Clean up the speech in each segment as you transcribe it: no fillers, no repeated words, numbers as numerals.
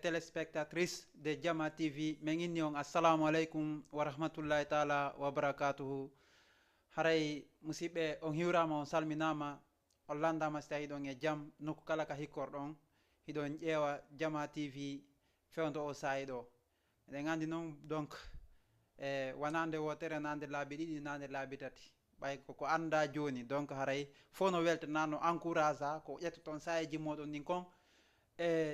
téléspectatrices de Jama TV mengin yon assalamu alaikum wa rahmatullahi taala wa barakatuhu. Haray musibe on hiwrama on salminama on landama sta hidon e jam nokku kala ka hikkordon hidon ƴeewa Jama TV fewndo o sayiɗo eɗen andi noon donc wonande wotere nande laabi ɗiɗi nande laabi tati ɓay koko anda joni donc haray fo no weltanano encourage a ko ƴettoton sayiji moɗon ɗin kon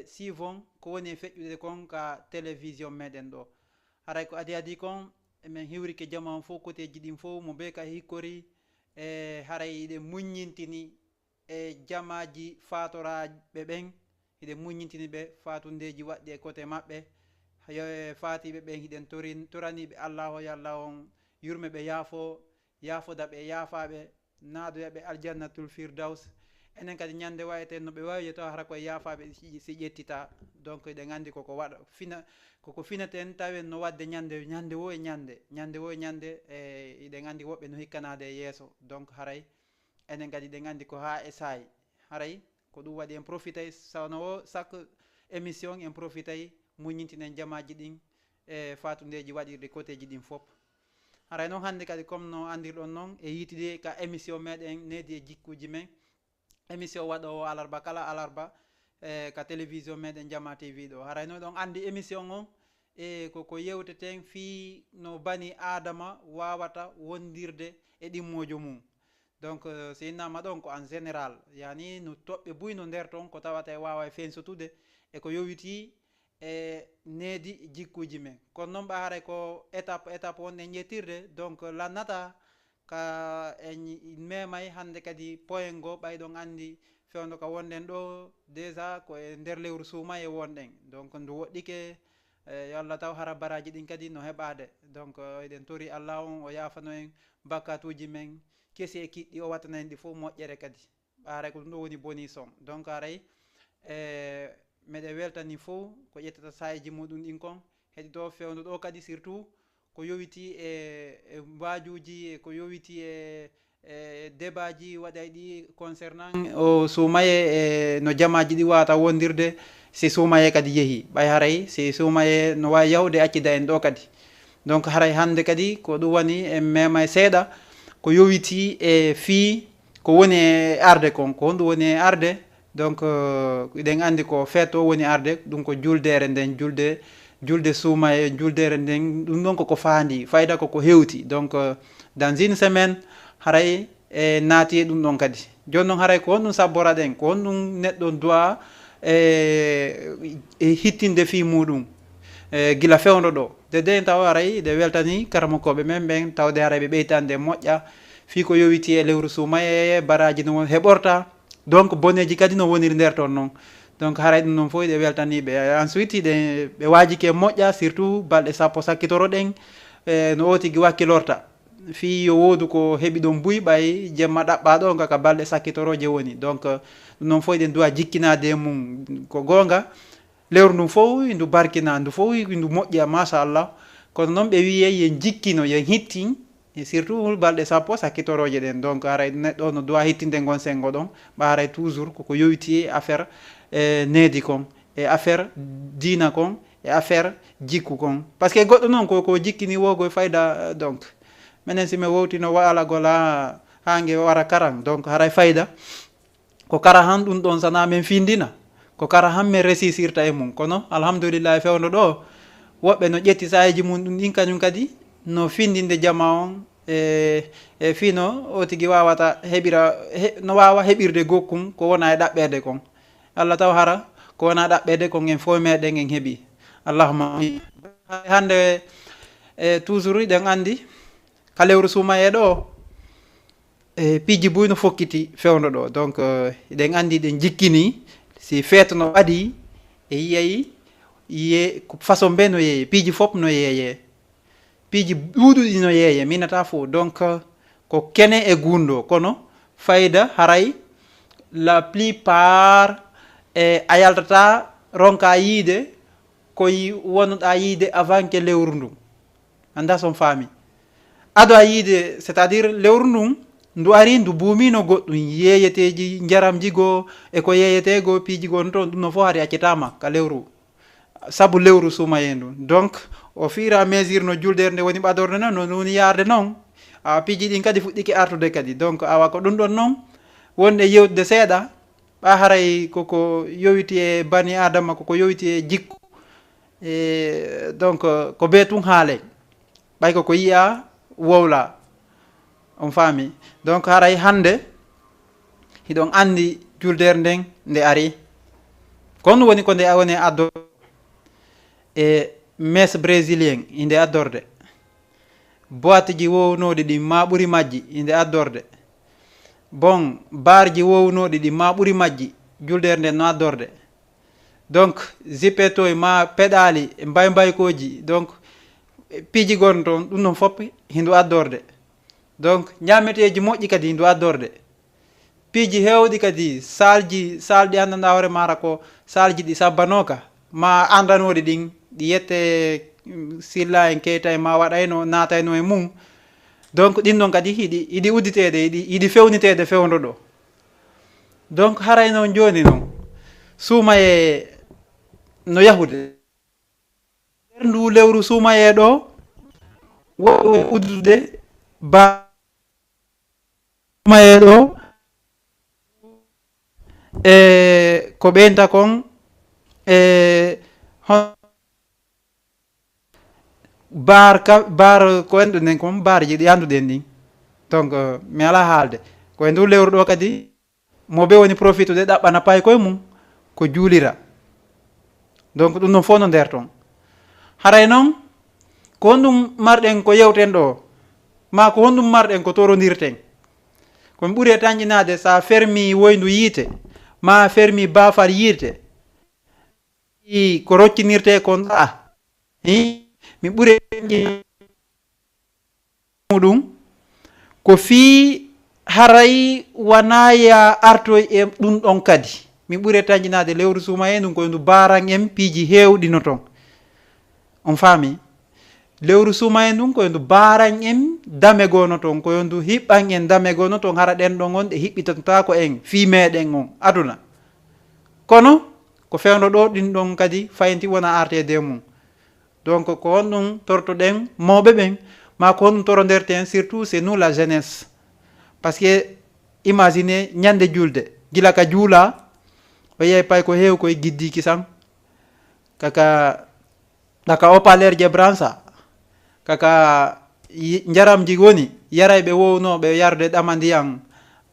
sivon ko woni e feƴƴude kon ka télévision meɗen ɗo haray ko adi kon emin hiwrike jama on fof koteji ɗin fof mo be ka hikkori haray iɗe muññintini jamaji fatoraɓe ɓen hiɗe muññintini ɓe fatundeji waɗɗi e côté maɓɓe fatiɓe ɓen hiɗen toraniɓe allah o yallah on yurme ɓe yaafoda ɓe yaafaɓe naadoyaɓe aljannatul firdaus enen kadi ñande wayete no ɓe wawi taw hara koye yaafaɓe si ƴettita donc eɗen andi koko waɗa koko finaten tawen no wadde ñande wo e ñande eɗen andi woɓɓe no hikkanade e yeeso donc haray enen kadi ɗen andi ko ha e saayi haray ko ɗum waɗi en profitay sawno o chaque émission en profitay muñintinen jamaji ɗin e fatundeji waɗirde côté ji ɗin fof haray noon hannde kadi comme no andirɗon noon e yitide ka émission meɗen needi e jikkuji men émission waɗo o alarba kala alarba ka télévision meɗen Jama TV ɗo haray noon ɗon andi émission on koko yewteten fi no bani adama wawata wondirde e ɗimmojo mum donc so innama ɗon ko en général yani no toɓɓe buyno nder toon ko tawata e wawa e fensotude e ko yowiti e needi jikkuji men kono noon ɓa haray ko étape wonɗen ƴettirde donc lannata ka en memay hande kadi point go ɓayɗon andi fewndo ka wonɗen ɗo déjà ko e nder lewru suuma e wonɗen donc ndu woɗɗike yo Allah taw hara baraji ɗin kadi no heɓade donc eɗen tori Allah on o yafano en bakkatuji men keesi e kiɗɗi o wattana en ɗi fof moƴƴere kadi ɓaray ko ɗum ɗo woni boni son donc haray meɗe weltani fof ko ƴettata sayiji muɗum ɗin kon heɗito fewndo ɗo kadi surtout ko yowiti e mbajuji e ko yowiti e débat ji waɗay ɗi concernant o suumaye no jamaji ɗi wawata wondirde si suumaye kadi yeehi ɓay haray si suumaye no wawi yahude accida en ɗo kadi donc haray hande kadi ko ɗum woni en mema e seeɗa ko yowiti e fii ko woni e arde kon ko honɗum woni e arde donc eɗen andi ko feet o woni arde ɗum ko juldere nden julde suuma e juldere nden ɗum ɗon koko faandi fayda koko hewti donc dans une semaine haray naati e ɗum ɗon kadi joni noon haray ko honɗum sabboraɗen ko honɗum neɗɗo doit hittinde fi muɗum gila fewndo ɗo de taw haray de weltani karamakoɓe men ɓen tawde haray ɓe ɓeytande moƴƴa fi ko yowiti e lewru suuma e baraji no heɓorta donc boneji kadi no woniri nder toon noon donc haray ɗum noon fof ɗe weltaniɓe ensuite ɓe wajike moƴƴa surtout balɗe sappo sakkitoroɗen no o tigui wakkilorta fi yo woodu ko heeɓi ɗon buy ɓay jemma ɗaɓɓa ɗo gaka balɗe sakkitoroje woni donc ɗum noon fof ɗen duwa jikkinade e mum ko gonga lewru ndu fof ndu barkina ndu fof ndu moƴƴa machallah kono noon ɓe wiye yen jikkino yen hittin et surtout balɗe sappo sakkitoroje ɗen donc haray neɗɗo no duwa hittinde gon sengo ɗon ɓa haray toujours koko yowiti e affaire needi kon e affaire diina kon e affaire jikku kon par ce que goɗɗo noon koko jikkini wogo e fayda donc minen simi wowtino waalagol ha hangue wara karan donc haray fayda ko kara han ɗum ɗon sana min findina ko kara han min resisirta e mum kono alhamdulillah fewndo ɗo woɓɓe no ƴetti sayiji mum ɗum ɗin kañum kadi no findinde jama on e fino o tigui wawata heɓira no wawa heɓirde gokkum ko wona e ɗaɓɓede kon Allah taw hara ko wona ɗaɓɓede kon en fof meɗen en heeɓi allahuma amin hande toujours ɗen andi ka lewru suumaye ɗo piiji buy no fokkiti fewndo ɗo donc ɗen andi ɗen jikkini si feeto no waɗi e yiyay façon mbe no yeeye piiji fop no yeeye piiji ɗuuɗuɗi no yeeye minata fo donc ko kene e gundo kono fayda haray la plupart a yaltata ronka yiide koye wonoɗa yiide avant que lewru ndun anda son faami ado a yiide c'est à dire lewru ndun ndu ari ndu buumino goɗɗum yeeyeteji jaram jigo e ko yeeyete go piiji gon toon ɗum no fof hari accitama ka lewru sabu lewru suumaye ndu. Donc au fur et à mesure no juldere nde woni ɓadorde noon no woni yarde noon awa piiji ɗin kadi fuɗɗiki artude kadi. Donc awa ko ɗum ɗon noon wonde yewtude seeɗa ɓa haray koko yowiti e bani adama koko yowiti e jikku donc ko be tun haale ɓay koko yiya wowla on faami. Donc haray hande hiɗon andi juldere nden nde ari ko ɗum woni ko nde woni addo e mes brésilien inde addorde boîte ji wownoɗi ɗi ma ɓuri majji inde addorde bon barji wownoɗi ɗi ma ɓuri majji juldere nden no addorde. Donc zipeto e ma peɗali e mbaykoji donc piiji gon toon ɗum ɗon fopp hindu addorde. Donc ñameteji moƴƴi kadi hindu addorde piiji hewɗi kadi salɗi anndanɗa hoore mara ko salji ɗi sabbanoka ma andanoɗi ɗin ɗi yette silla en keyta e ma waɗayno natayno e mum. Donc ɗin ɗon kadi hiɗi udditede yiɗi fewnitede fewdo ɗo. Donc haray noon joni noon suumaye no yahude ndu lewru suumaye ɗo woɗɗo uddude ba suumaye ɗo ko ɓeynta kon bar ko enɗu nden kon barji ɗi anduɗen ɗin. Donc mi ala haalde koye ndu lewru ɗo kadi moɓe woni profitude ɗaɓɓana pay koye mum ko juulira. Donc ɗum ɗon fof no nder toon. Haray noon ko honɗum marɗen ko yewten ɗo ma ko honɗum marɗen ko torodirten komi ɓuuri e tañƴinade sa fermi woyndu yiite ma fermi bafal yiite ko roccinirte kon ɗa mi ɓuuri ɗum ko fii haray wanaya artoy e ɗum ɗon kadi mi ɓuuri tañƴinade lewru suumaye ɗum koye ndu baran en piiji hewɗino toon on faami. Lewru suumaye ɗum koye ndu baran en dame gono toon koye ndu hiɓɓan en dame gono toon hara ɗen ɗon on ɗe hiɓɓitantako en fi meɗen on aduna. Kono ko fewno ɗo ɗin ɗon kadi fayinti wona artede mum. Donc ko honɗum tortoɗen mawɓe ɓen ma ko honɗum toroderten surtout c'est nous la jeunesse. Parce que imaginez ñande julde gila ka juula o yeey pay ko heew koye giddiki san kaka opaleer je bransa kaka jaramji woni yarayɓe wownoɓe yarde ɗama ndiyan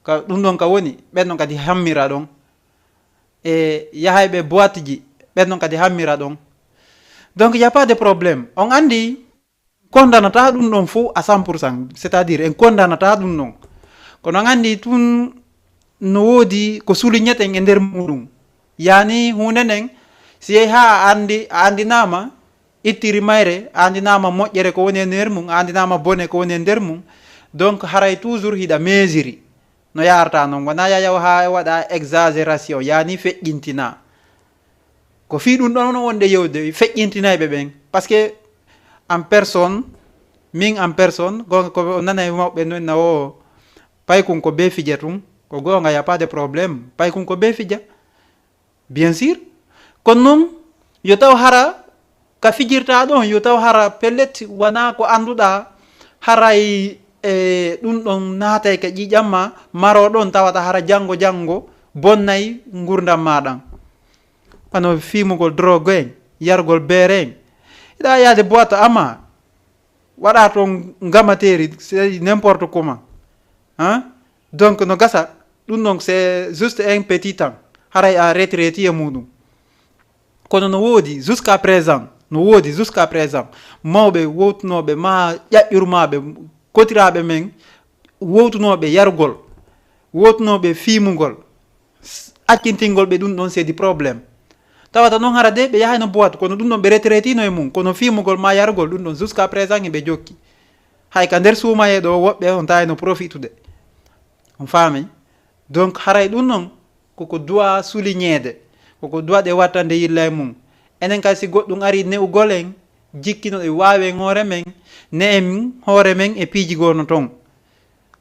ka ɗum ɗon ka woni ɓen ɗon kadi hammira ɗon e yahayɓe boîte ji ɓen ɗon kadi hammira ɗon. Donc y a pas de problème on andi kondanata ɗum ɗon fo à 100%, c'est à dire en kondanata ɗum ɗon kono on andi tun no woodi ko suliñeten e nder muɗum yani hunde nden si yehi ha a andinama ittiri mayre a andinama moƴƴere ko woni e nder mum a andinama bone ko woni e nder mum. Donc haray toujours hiɗa mesiri no yarata noon wona yayaw ha waɗa exagération yani feƴƴintina ko fi ɗum ɗon wonde yewde feƴƴintinayɓe ɓen. Par ce que en personne min en personne ko nana e mawɓe noon nawo pay kun ko be fija tun ko gonga y a pas de problème pay kun ko be fija bien sûr. Kono noon yo taw hara ka fijirta ɗon yo taw hara pellet wona ko anduɗa haray ɗum ɗon naatay ka ƴiƴamma maro ɗon tawata hara janggo bonnay gurdam maɗan ano fimugol drogue en yargol beere en iɗa yaade boîte ama waɗa toon gamateri c'est n'importe comment donc no gasa ɗum ɗon c'est juste un petit temps haray a retraiti e muɗum. Kono no woodi jusqu'à présent mawɓe wowtunoɓe ma ƴaƴƴurmaɓe kotiraɓe men wowtunoɓe yargol wowtunoɓe fimugol accintingol ɓe ɗum ɗon c'est du probléme. Tawata noon hara de ɓe yahayno boîte kono ɗum ɗon ɓe retraitino e mum kono fimugol ma yargol ɗum ɗon jusqu'à présent eɓe jokki hay ka nder suumaye ɗo woɓɓe on tawino profitude on faami. Donc haray ɗum noon koko doit soulignede koko doit ɗe wattande yilla e mum. Enen kay si goɗɗum ari ne'ugol en jikkino e wawen hoore men ne en hoore men e piiji gono toon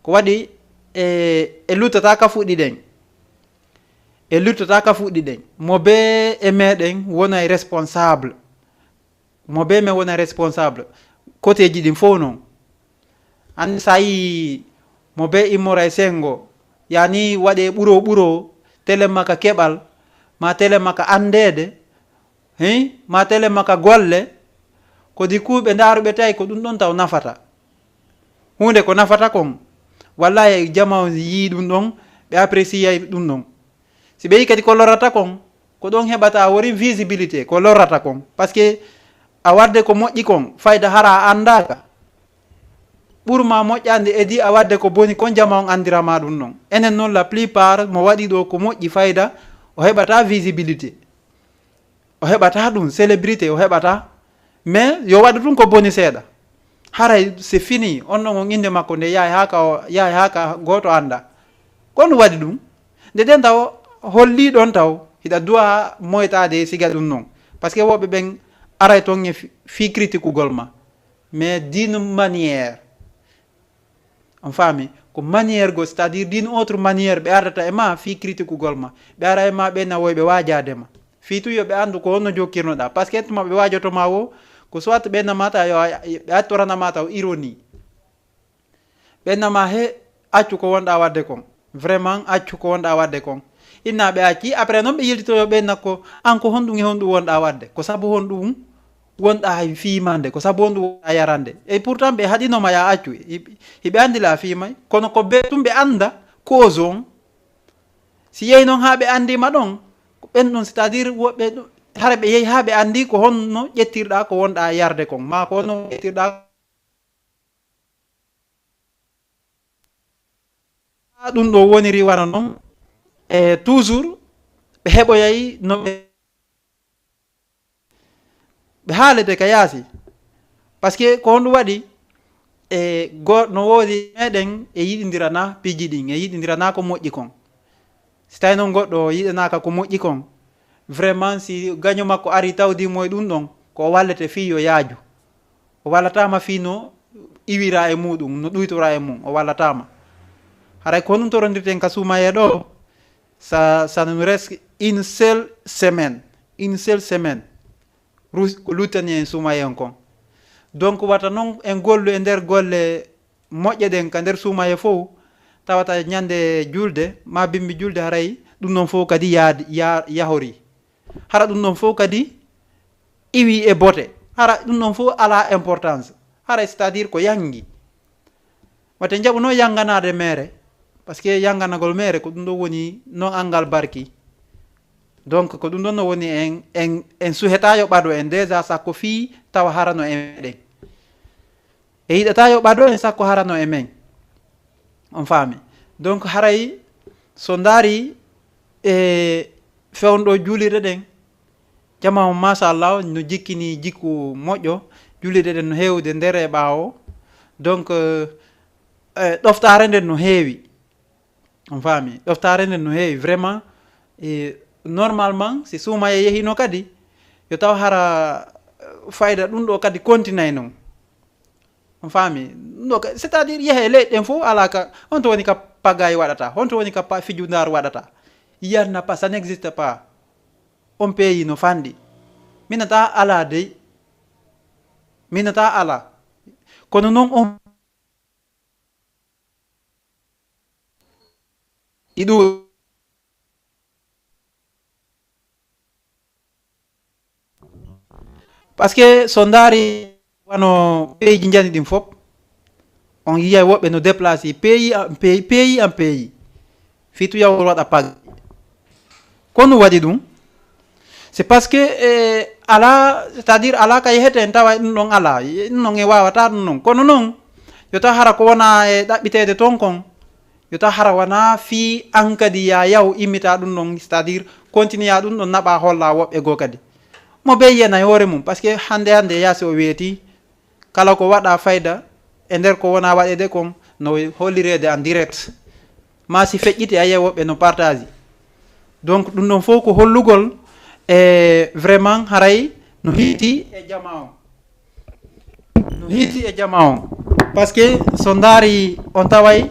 ko waɗi e luttata ka fuɗɗi ɗen e luttata ka fuɗɗi ɗen mo be e meɗen wona responsable mo be me wona responsable côté ji ɗin fof noon andi sa yi mo be immora e sengo yani waɗe ɓuro tele maka keɓal ma tele maka andede ma tele maka golle ko di kuuɓe ndaruɓe tawi ko ɗum ɗon taw nafata hunde ko nafata kon wallahi jama yi ɗum ɗon ɓe apprécié ɗum ɗon si ɓe yi kadi ko lorata kon ko ɗon heɓata wori visibilité ko lorata kon par ce que a wadde ko moƴƴi kon fayda hara a andaka ɓurma moƴƴande edi a wadde ko boni kon jama on andirama ɗum ɗon enen noon la plupart mo waɗi ɗo ko moƴƴi fayda o heɓata visibilité o heɓata ɗum célébrité o heɓata mais yo waɗu ɗum ko boni seeɗa haray c'est fini on ɗon on inde makko nde yahay haka goto anda ko ɗum waɗi ɗum nde ɗen taw holli ɗon taw hiɗa duwa moytade siga ɗum noon par ce que woɓɓe ɓen aray toon e fi critique ugol ma mais d'une manière on faami ko manière go c'est à dire d'une autre manière ɓe ardata e ma fi critique ugol ma ɓe ara e ma ɓe nawoy ɓe wajadema fi tu yoɓe andu ko honno jokkirnoɗa par ce que tuma ɓe wajotoma wo ko soit ɓennamata yo ɓe attoranama taw ironie ɓennama he accu ko wonɗa wadde kon vraiment accu ko wonɗa wadde kon inna ɓe acci après noon ɓe yiltitoyo ɓenna ko an ko honɗum e honɗum wonɗa wadde ko saabu honɗum wonɗa fiimande ko saabu honɗum wonɗa yarande et pourtant ɓe haɗinoma ya accu hiɓe andila fiimay kono ko be tum ɓe anda cause on si yehi noon ha ɓe andima ɗon ko ɓen ɗum c'est à dire woɓɓe hara ɓe yehi ha ɓe andi ko honno ƴettirɗa ko wonɗa yarde kon ma ko honno ƴettirɗa ɗum ɗo woniri wana noon e toujours ɓe heɓoyay no ɓe haalede ka yaasi par ce que ko honɗum waɗi e no woodi meɗen e yiɗidirana piji ɗin e yiɗidirana ko moƴƴi kon si tawi noon goɗɗo yiɗanaka ko moƴƴi kon vraiment si gaño makko ari tawdimo e ɗum ɗon ko wallete fi yo yaaju o wallatama fi no iwira e muɗum no ɗuytora e mum o wallatama haray ko honɗum torodirten ka suumaye ɗo ça nous reste une seule semaine ko luttani en suumaye en kon donc wata noon en gollu e nder golle moƴƴe ɗen ka nder suumaye fof tawata ñande julde ma bimbi julde haray ɗum noon fof kadi yahori hara ɗum ɗon fof kadi iwi e bote hara ɗum ɗon fof ala importance hara c'est à dire ko yangi wate jaɓuno yanganade mere par ce que yanganagol mere ko ɗum ɗo woni non angal barki donc ko ɗum ɗon no woni en suhetayo ɓaɗo en déjà sakko fi tawa harano e meɗen e yiɗatayo ɓaɗo en sakko harano e men on faami donc haray so daari e fewndo julirɗe ɗen jama o machallah no jikkini jikku moƴƴo julirɗe ɗen no hewde nder e ɓawo donc ɗoftare nden no heewi on faami ɗoftare nden no heewi vraiment e normalement si suumaye yehino kadi yo taw hara fayda ɗum ɗo kadi continue noon on faami ɗum ɗo c'est à dire yeehe leyɗi ɗen fof ala ka honto woni ka pagaye waɗata honto woni ka fijudar waɗata yanna pas ça n'existe pas on pays no fandi minata ala dey minata ala kono noon on iɗu par ce que so daari wano pays ji jani ɗin fof on yiyay woɓɓe no déplacé pays en pays fitu yawol waɗa pag kono waɗi ɗum c'est parce que ala c'est à dire ala ka yehete en tawa ɗum ɗon ala ɗum ɗon e wawata ɗum noon kono noon yo taw hara ko wona e ɗaɓɓitede toon kon yo taw hara wona fi an kadi ya yaw immita ɗum ɗon c'est à dire continue ya ɗum ɗon naɓa holla woɓɓe goo kadi mo be yiyana e hoore mum par ce que hande yaasi o weeti kala ko waɗa fayda e nder ko wona waɗede kon no hollirede en direct ma si feƴƴiti a yiya woɓɓe no partage donc ɗum ɗon fof ko hollugol e vraiment haray no hiiti e jama on no hiiti e jama on par ce que so daari on taway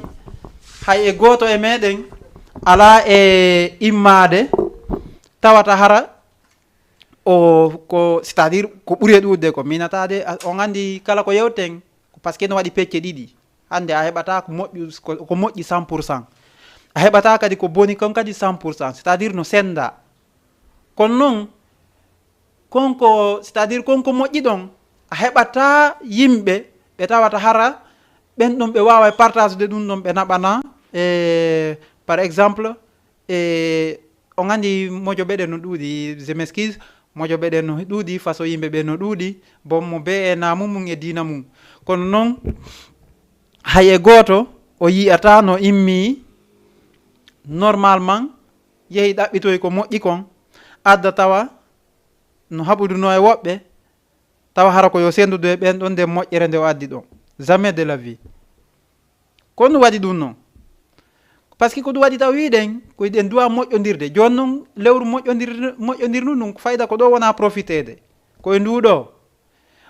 hay e goto e meɗen ala e immade tawata hara ko c'est à dire ko ɓuri ɗuɗde ko minatade on andi kala ko yewten par ce que no waɗi pecce ɗiɗi hande a heɓata ko moƴƴi 100% a heɓata kadi ko boni kon kadi 100% c'est à dire no senda kono noon konko c'est à dire konko moƴƴi ɗon a heɓata yimɓe ɓe tawata hara ɓen ɗon ɓe wawa partage de ɗum ɗon ɓe naɓana par exemple on andi mojoɓe ɗe no ɗuuɗi je m'excuse mojoɓe ɗe no ɗuuɗi façon yimɓe ɓe no ɗuuɗi bon mo be e namu mum e dina mum kono noon hay e goto o yiyata no immi normalement yehi ɗaɓɓitoy ko moƴƴi kon adda tawa no haɓuduno e woɓɓe tawa hara ko yo sendudu e ɓen ɗon nde moƴƴere nde o addi ɗon jamais de la vie kono waɗi ɗum noon par ce que ko ɗum waɗi taw wiɗen ko ɗen duwa moƴƴodirde joni noon lewru moƴƴodir ndu ɗum fayda ko ɗo wona profitede koye nduɗo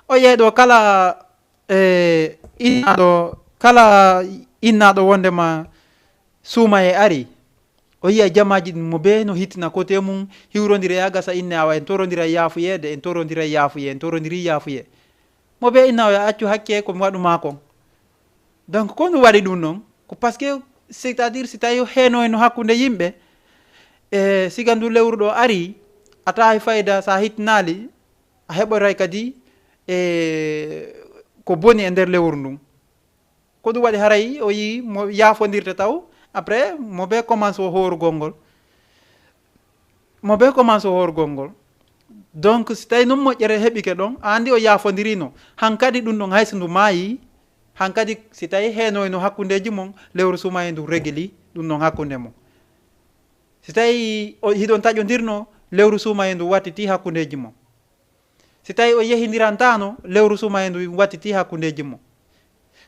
o yeeɗo kala innaɗo wondema suuma e ari o yiya jamaji ɗin mo be no hittina côté mum hiwrodira ya gasa inne awa en torodira yaafuyede en torodira yaafuye en torodiri yaafuye mo be inna o ya accu hakke komi waɗuma kon donc ko ɗum waɗi ɗum noon ko par ce que c'est à dire si tawi heeno no hakkude yimɓe e siga ndu lewru ɗo ari a tawi fayda sa hittinali a heɓoray kadi ko boni e nder lewru ndun ko ɗum waɗi haray o yi mo yaafodirte taw après mo be commence o horugol ngol donc si tawi noon moƴƴere heɓike ɗon a andi o yaafodirino hankadi ɗum ɗon hayso ndu maayi hankadi si tawi heenoyno hakkundeji mon lewru sumaye ndu régli ɗum ɗon hakkunde mon si tawi o hiɗon taƴodirno lewru sumaye ndu wattiti hakkundeji mon si tawi o yehidirantano lewru sumaye ndu wattiti hakkundeji mon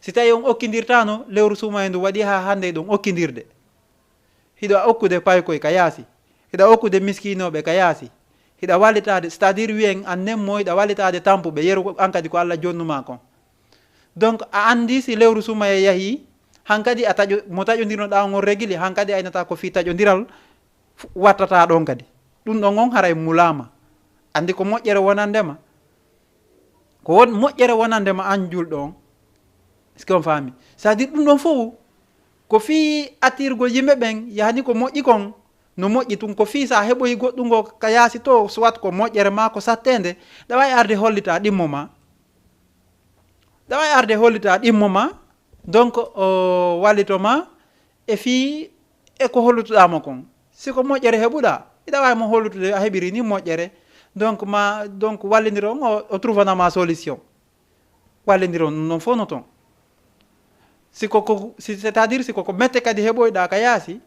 si tawi on okkidirtano lewru sumaye ndu waɗi ha hande ɗon okkidirde hiɗa okkude paykoye ka yaasi hiɗa okkude miskinoɓe ka yaasi hiɗa wallitade c'est à dire wiyen an nemmo hiɗa wallitade tampuɓe yeru an kadi ko Allah jonnuma kon donc a andi si lewru sumaye yahi hankadi a taƴo mo taƴodirnoɗa on régli hankadi aynata ko fi taƴodiral wattata ɗon kadi ɗum ɗon on haray mulama andi ko moƴƴere wonandema ko moƴƴere wonandema an julɗo on est ce que on faami c'est à dire ɗum ɗon fof ko fi attirgol yimɓe ɓen yahani ko moƴƴi kon no moƴƴi tun ko fi sa heɓoyi goɗɗugo ka yaasi to soit ko moƴƴere ma ko sattede ɗa wawi arde hollita ɗimmo ma donc o wallitoma e fi e ko hollutoɗamo kon siko moƴƴere heɓuɗa iɗa wawi mo hollutude a heɓiri ni moƴƴere donc wallodiron o trouvanama solution wallodiron ɗum noon fof no toon c'est à dire siko ko mette kadi heɓoyɗa ka yaasi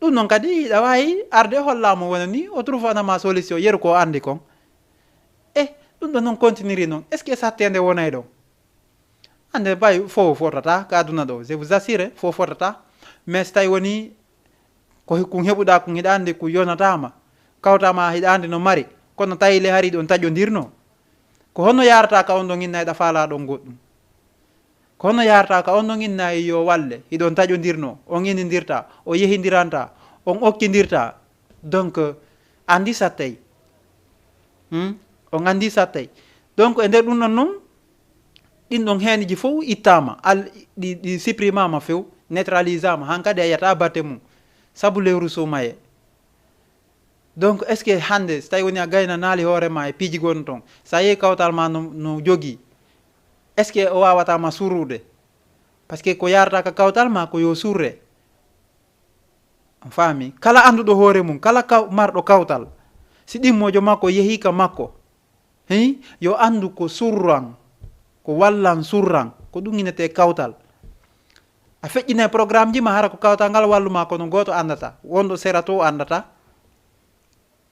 ɗum noon kadi iɗa wawi arde hollamo wona ni o trouvanama solution yeru ko andi kon ɗum ɗon noon continueri noon est ce que sattede wonay ɗon ande bay fo fotata ka aduna ɗo je vous assure fo fotata mais so tawi woni ko kum heɓuɗa kum hiɗa andi ko yonatama kawtama hiɗa andi no mari kono tawi le hari ɗon taƴodirno ko honno yarata ka on ɗon inna eɗa faala ɗon goɗɗum ko honno yarata ka on ɗon inna yo walle hiɗon taƴodirno on inidirta o yehidiranta on okkidirta donc andi sattay on andi sattay donc e nder ɗum ɗon noon ɗin ɗon heeniji fof ittama ɗi supprimama few neutralisama hankadi a yiyata batte mum saabu lewru sumaye donc est ce que hande so tawi woni a gayna naali hoorema e piiji gonno toon sa yehi kawtal ma no jogui est ce que o wawatama surrude par ce que ko yarata ka kawtal ma ko yo surre on faami kala anduɗo hoore mum kala marɗo kawtal si ɗimmojo makko yehi ka makko yo andu ko surran ko wallan surran ko ɗum inete kawtal a feƴƴine programme ji ma hara ko kawtal ngal walluma kono goto andata wonɗo sera to andata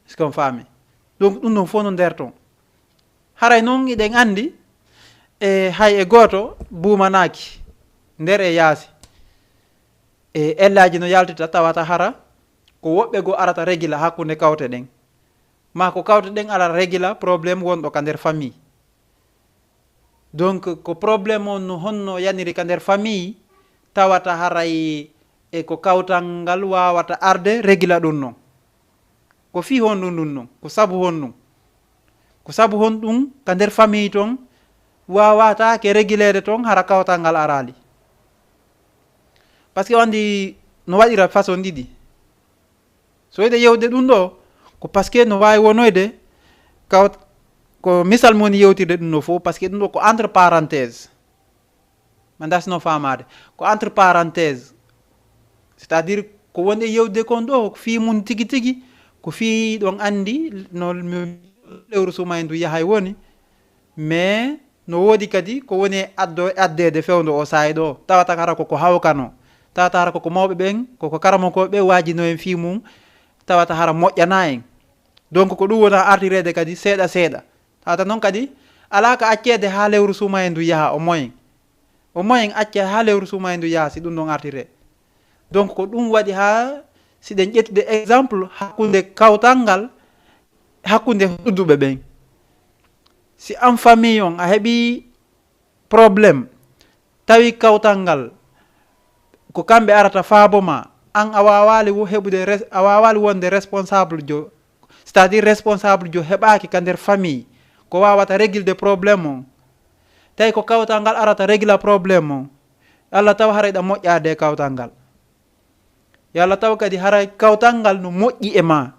est ce que on faami donc ɗum ɗon fof no nder toon haray noon iɗen andi hay e goto buumanaki nder e yaasi ellaji no yaltita tawata hara ko woɓɓe go arata régila hakkude kawte ɗen ma ko kawte ɗen ala régila probléme wonɗo ka nder famille donc ko probléme on no honno yaniri ka nder famille tawata haray e ko kawtal ngal wawata arde régila ɗum noon ko fi hon ɗum noon ko sabu hon ɗum ko sabu hon ɗum ka nder famille ton wawata ke régulede ton hara kawtal ngal arali par ce que wandi no waɗira façon ɗiɗi so yiɗe yewde ɗum ɗo ko par ce que no wawi wonoyde ko misal mo woni yewtirde ɗum ɗo fof par ce que ɗum ɗo ko entre parenthèse ma dasno famade ko entre parenthèse c'est à dire ko woni e yewde kon ɗo fi mum tigi tigi ko fi ɗon andi no lewru suma ndu yahay woni mais no woodi kadi ko woni addede fewdo o sayi ɗo tawata hara koko hawkano tawata hara koko mawɓe ɓen koko karamokoɓe wajino en fi mum tawata hara moƴƴana en donc ko ɗum wona artirede kadi seeɗa seeɗa tawata noon kadi ala ka accede ha lewru suma en ndu yaha o moyen acce ha lewru suma en ndu yaha si ɗum ɗon artire donc ko ɗum waɗi ha siɗen ƴettude exemple hakkude kawtal ngal hakkude ɗudduɓe ɓen si en famille on a heɓi probléme tawi kawtal ngal ko kamɓe arata faabo ma an a wawali heɓude a wawali wonde responsable jo c'est à dire responsable jo heɓaki ka nder famille ko wawata régilde probléme on tawi ko kawtal ngal arata régla probléme on Allah taw harayɗa moƴƴade kawtal ngal yo Allah taw kadi haray kawtal ngal no moƴƴi e ma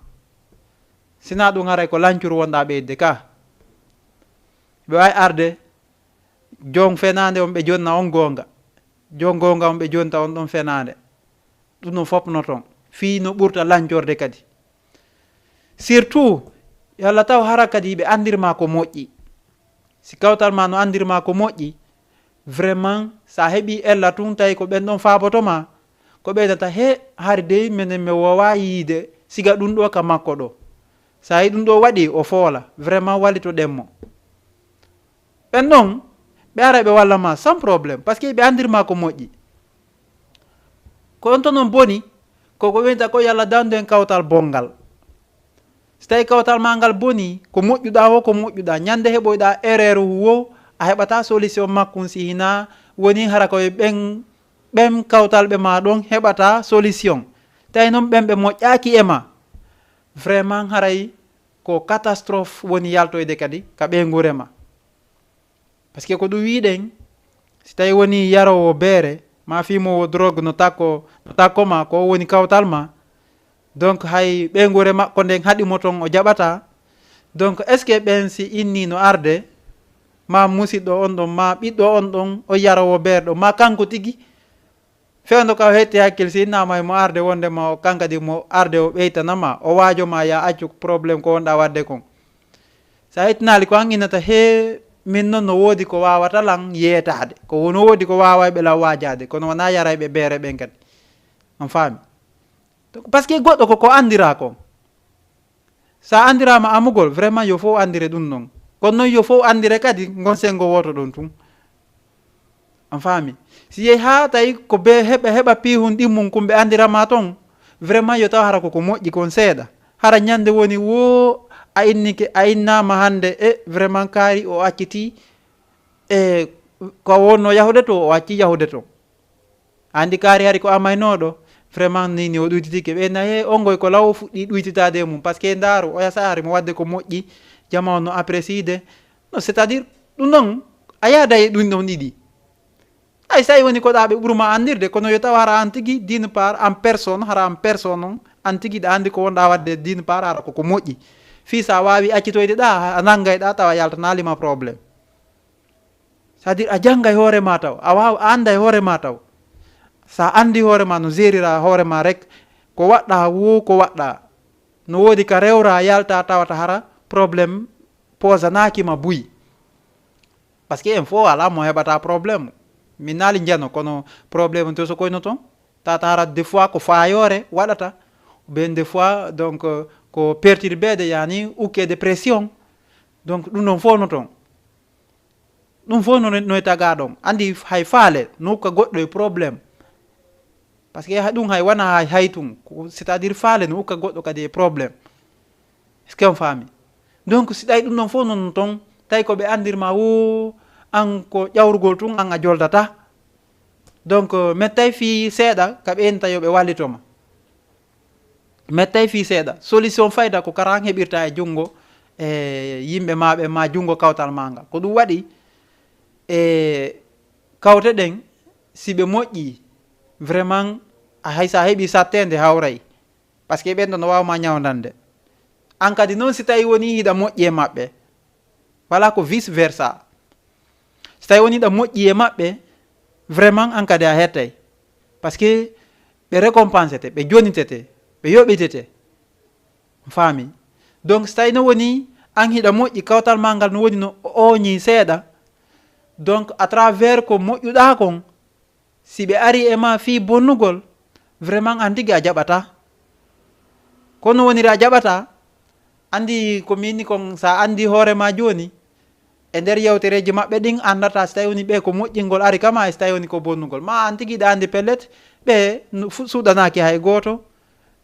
sina ɗum haray ko lancuru wonɗa ɓeyde ka ɓe wawi arde jong fenade on ɓe jonna on gonga jon gonga on ɓe jonta on ɗon fenade ɗum no fopno toon fi no ɓurta lancorde kadi surtout yo Allah taw hara kadi ɓe andirma ko moƴƴi si kawtal ma no andirma ko moƴƴi vraiment sa heeɓi ella tun tawi ko ɓen ɗon fabotoma ko ɓeydata he hari dey minen mi wowa yiide siga ɗum ɗo ka makko ɗo sa yi ɗum ɗo waɗi o foola vraiment wallito ɗemmo ɓen ɗon ɓe ara ɓe walla ma sans probléme par ce que ɓe andirma ko moƴƴi ko on to noon boni koko wiyta ko yallah dandu en kawtal bongal so tawi kawtal ma ngal boni ko moƴƴuɗa wo ko moƴƴuɗa ñande heɓoyɗa erreur wo a heɓata solution makkum si hina woni hara koye ɓen kawtal ɓe ma ɗon heɓata solution tawi noon ɓen ɓe moƴƴaki e ma vraiment haray ko catastrophe woni yaltoyde kadi ka ɓeygurema par ce que ko ɗum wiɗen si tawi woni yarowo beere ma fimowo drogue no takkoma ko woni kawtal ma donc hay ɓeygure makko nden haɗimo ton o jaɓata donc est ce que ɓen si inni no arde ma musidɗo on ɗon ma ɓiɗɗo on ɗon o yarowo beere ɗo ma kanko tigui fewdo ka hetti hakkille si innama mo arde wondema o kankadi mo arde o ɓeytanama o waajoma ya accu probléme ko wonɗa wadde kon sa hettinali ko an innata he min noon no woodi ko wawata lan yeetade ko no woodi ko wawa ɓe law wajade kono wona yarayɓe beere ɓen kadi on faami par ce que goɗɗo koko andira kon sa andirama amugol vraiment yo fof andire ɗum noon kono noon yo fof andire kadi gon sengo woto ɗon tun on faami si yehi ha tawi ko be heɓa pihun ɗimmum kumɓe andirama toon vraiment yo taw hara koko moƴƴi kon seeɗa hara ñande woni wo a innama hande vraiment kaari o acciti e ko wonno yahude to o acci yahude to andi kaari hari ko amaynoɗo vraiment nini o ɗuytitike ɓeyna he ongoy ko law fuɗɗi ɗuytitade mum par ce que ndaaru oya sahari mo wadde ko moƴƴi jama no appréciide non c'est à dire ɗum noon a yaada e ɗum ɗon ɗiɗi ay sa woni koɗa ɓe ɓurma andirde kono yo taw hara an tigui d'une part en personne hara en personne on an tigui ɗa andi ko wonɗa wadde d'une part hara koko moƴƴi fi sa wawi accitoyde ɗa a naggayɗa tawa yaltanalima probléme c'est à dire a janggay hoorema taw a wawa a anda e hoorema taw sa andi hoorema no gérira hoorema rek ko waɗɗa wo ko waɗɗa no woodi ka rewra yalta tawata hara probléme posanakima buuyi par ce que en fo ala mo heɓata probléme min naali jeno kono probléme to so koyno toon tata hara des fois ko fayore waɗata ben des fois donc ko perturbede yani ukkede pression donc ɗum ɗon fof no toon ɗum fof noye taga ɗon andi hay faale no ukka goɗɗo e probléme par ce que ɗum hay wona hay tun c'est à dire faale no ukka goɗɗo kadi e probléme est ce que on faami donc si ɗay ɗum ɗon fof non toon tawi ko ɓe andirma wo an ko ƴawrugol tun an a joldata donc mettay fi seeɗa ka ɓenta yo ɓe wallitoma mettay fi seeɗa solution fayda ko karan heɓirta e jungo yimɓe maɓe ma jungo kawtal maga ko ɗum waɗi kawte ɗen si ɓe moƴƴi vraiment hay sa heeɓi sattede hawray par ce que ɓen ɗo no wawma ñawdande an kadi noon si tawi woni hiɗa moƴƴi e maɓɓe wala ko vice versa si tawi woni hiɗa moƴƴi e maɓɓe vraiment an kadi a hettay par ce que ɓe récompensete ɓe jonitete ɓe yoɓitete faami donc si tawi no woni an hiɗa moƴƴi kawtal ma ngal no woni no oñi seeɗa donc à travers ko moƴƴuɗa kon si ɓe ari e ma fi bonnugol vraiment an tigui a jaɓata kono woniri a jaɓata andi ko minni kon sa andi hoorema joni e nder yewtereji maɓɓe ɗin andata so tawi woni ɓe ko moƴƴingol ari kama e so tawi woni ko bonnugol ma an tigui ɗa andi pellet ɓe suuɗanaki hay goto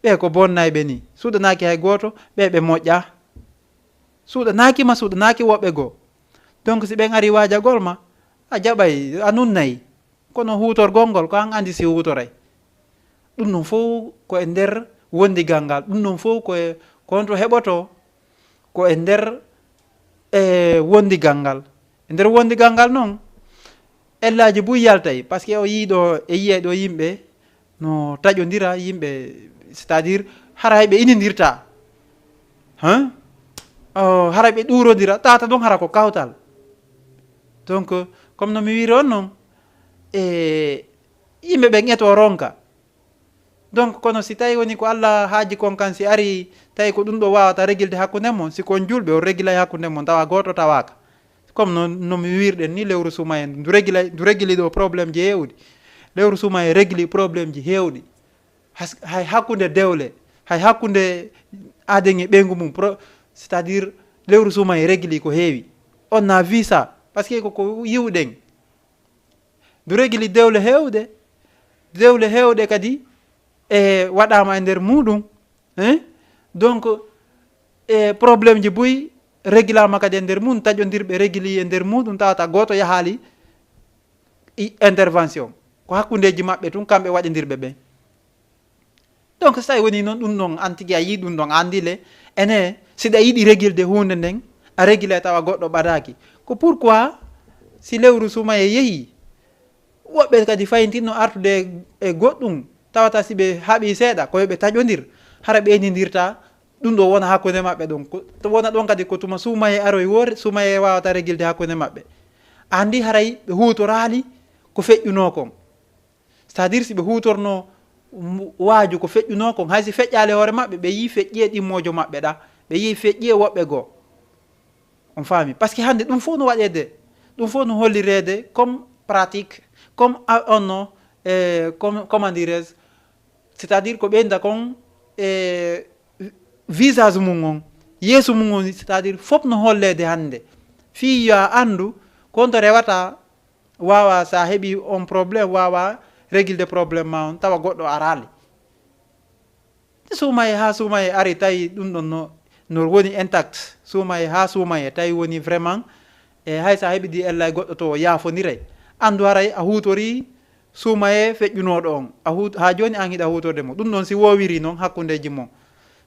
ɓe ko bonnayɓe ni suuɗanaki hay goto ɓe moƴƴa suuɗanakima suuɗanaki woɓɓe goo donc si ɓen ari wajagol ma a jaɓay a nunnayi kono hutorgol ngol ko an andi si hutoray ɗum ɗon fof ko e nder wondigal ngal ɗum ɗon fof konto heɓoto ko e nder wondigal ngal e nder wondigal ngal noon ellaji buy yaltay par ce que o yiiɗo e yiye ɗo yimɓe no taƴodira yimɓe c'est à dire hara ɓe inidirta hara ɓe ɗurodira tata ɗon hara ko kawtal donc comme no mi wiri on noon yimɓe ɓen eto ronka donc kono si tawi woni ko Allah haaji kon kan si ari tawi ko ɗum ɗo wawata régilde hakkude mon sikon julɓe o régilay hakkude mon tawa goto tawaka comme no mi wirɗen ni lewru suma en du régili ɗo probléme ji hewɗi lewru suma en régli probléme ji hewɗi hay hakkude dewle hay hakkude aden e ɓeygu mum c'est à dire lewru suma en régli ko heewi on na wi ça par ce que koko yiwɗen du régli dewle hewɗe kadi waɗama e nder muɗum donc probléme ji boyi réglama kadi e nder mum taƴodirɓe régli e nder muɗum tawata goto yahali intervention ko hakkudeji maɓɓe tun kamɓe waɗidirɓe ɓen donc so tawi woni noon ɗum ɗon an tigui a yi ɗum ɗon andile ene siɗa yiiɗi régilde hunde nden a régile tawa goɗɗo ɓadaki ko pourquoi si lewru suma e yeehi woɓɓe kadi fayintinno artude e goɗɗum tawata si ɓe haaɓi seeɗa koyeɓe taƴodir hara ɓeynidirta ɗum ɗo wona hakkude maɓɓe ɗon wona ɗon kadi ko tuma sumaye aroy woore sumaye wawata régilde hakkude maɓɓe andi haray ɓe hutorali ko feƴƴuno kon c'est à dire si ɓe hutorno waaju ko feƴƴuno kon haysi feƴƴali hoore maɓɓe ɓe yi feƴƴi e ɗimmojo maɓɓe ɗa ɓe yi feƴƴi e woɓɓe goo on faami par ce que hande ɗum fof no waɗede ɗum fof no hollirede comme pratique comme onno comment dirais c'est à dire ko ɓeynda kon visage mum on yeeso mum on c'est à dire fof no hollede hande fi yo andu konto rewata wawa sa heeɓi on probléme wawa régilde probléme ma on tawa goɗɗo arali suumaye ha suumaye ari tawi ɗum ɗon no woni intact suumaye ha suumaye tawi woni vraiment hay sa heɓidi ella goɗɗo to yaafodiray andu haray a hutori suumaye feƴƴunoɗo on ha joni an hiɗa hutorde mo ɗum ɗon si wowiri noon hakkudeji mon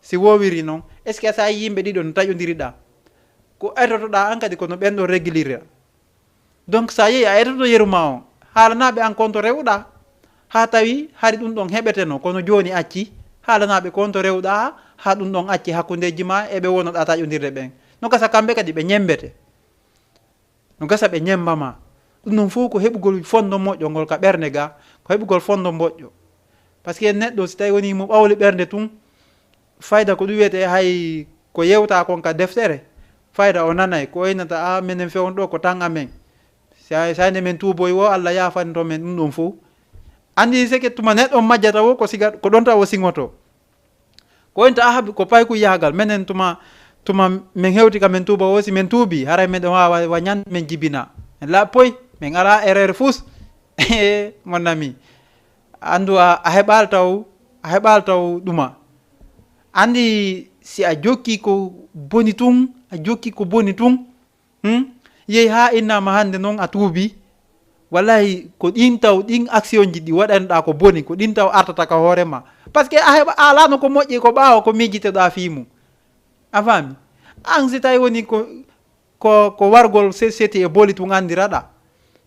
si wowiri noon est ce que sa yimɓe ɗiɗo no taƴodiriɗa ko etotoɗa an kadi kono ɓen ɗo régulira donc sa yeehi a etoto yeruma on haalanaɓe an konto rewɗa ha tawi hari ɗum ɗon heɓeteno kono joni acci haalanaɓe konto rewɗa ha ɗum ɗon acci hakkudeji ma eɓe wonoɗa taƴodirde ɓen no gasa kamɓe kadi ɓe ñembete no gasa ɓe ñembama ɗum ɗon fof ko heɓugol fondo moƴƴo ngol ka ɓernde ga ko heɓugol fondo moƴƴo par ce que neɗɗo si tawi woni mo ɓawli ɓernde tun fayda ko ɗum wiyete hay ko yewta kon ka deftere fayda o nanay ko waynata minen fewon ɗo ko tan amen sayne men tuuboy wo Allah yafanto men ɗum ɗon fof andi seke tuma neɗɗo majjata wo ko siga ko ɗon taw o siŋoto ko waynta ko payku yahagal minen tuma min hewti ka min tuuba wo si min tuubi haray meɗen wawa wañan min jibina en lappoy min ala erreur fus mon ami andu a heɓal taw ɗuma andi si a jokki ko boni tun yehi ha innama hande noon a tuubi wallahi ko ɗin taw ɗin action ji ɗi waɗanɗa ko boni ko ɗin taw artata ka hoorema par ce que a heɓa alano ko moƴƴi ko ɓaawa ko mijjiteɗa fiimum a faami an si tawi woni ko wargol société e booli tun andiraɗa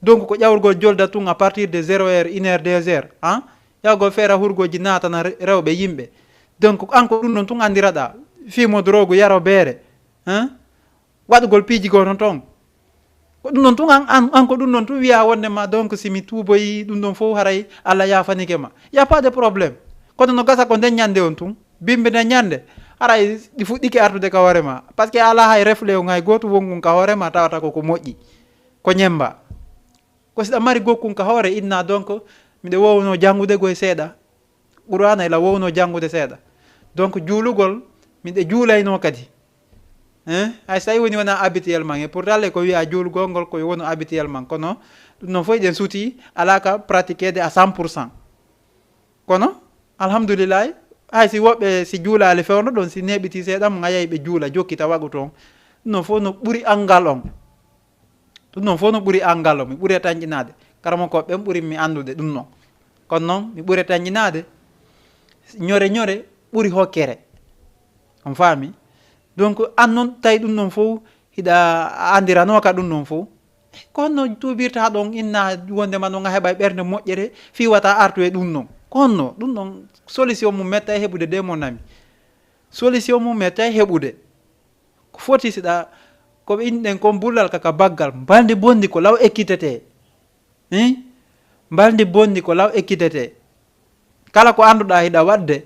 donc ko ƴawrugol jolda tun à partir de 0h 1h 2h han yawgol feera hurgoji natana rewɓe yimɓe donc an ko ɗum ɗon tun andiraɗa fiimo drogue yaro beere han waɗugol piijigo non toon ko ɗum ɗon tun an ko ɗum ɗon tun wiya wondema donc simi tuuboyi ɗum ɗon fof haray Allah yafanike ma y a pas de probléme kono no gasa ko nden ñande on tun bimbe nden ñande haray ɗi fuɗɗike artude ka hoorema par ce que ala hay refle o hay goto wongun ka hoorema tawata koko moƴƴi ko ñemba ko siɗa mari gokkun ka hoore inna donc miɗe wowno janngude goye seeɗa qur'ana ila wowno janngude seeɗa donc juulugol miɗe juulayno kadi hay so tawi woni wona habituellement e pourtant le ko wiya juulugol ngol koye wono habituellement kono ɗum noon fof eɗen suuti ala ka pratiquede à 100% kono alhamdoulillahi hay si woɓɓe si juulali fewno ɗon si neɓiti seeɗam gayay ɓe juula jokkita wagu toon ɗum noon fof no ɓuuri angal on ɗum noon fof no ɓuuri angal o mi ɓuuri tañƴinade karamokoɓe ɓen ɓuuri mi andude ɗum noon kono noon mi ɓuuri tañƴinade ñore ɓuuri hokkere on faami donc an noon tawi ɗum ɗon fof hiɗa andirano ka ɗum ɗon fof konno tuubirta ɗon inna wondema noon a heɓa ɓerde moƴƴere fiwata artu e ɗum noon konno ɗum ɗon solution mum metta e heɓude de mon ami solution mum metta e heɓude ko foti siɗa koɓe inɗen kon bullal kaka baggal mbaldi bondi ko law ekkitete mbaldi bondi ko law ekkitete kala ko annduɗa hiɗa wadde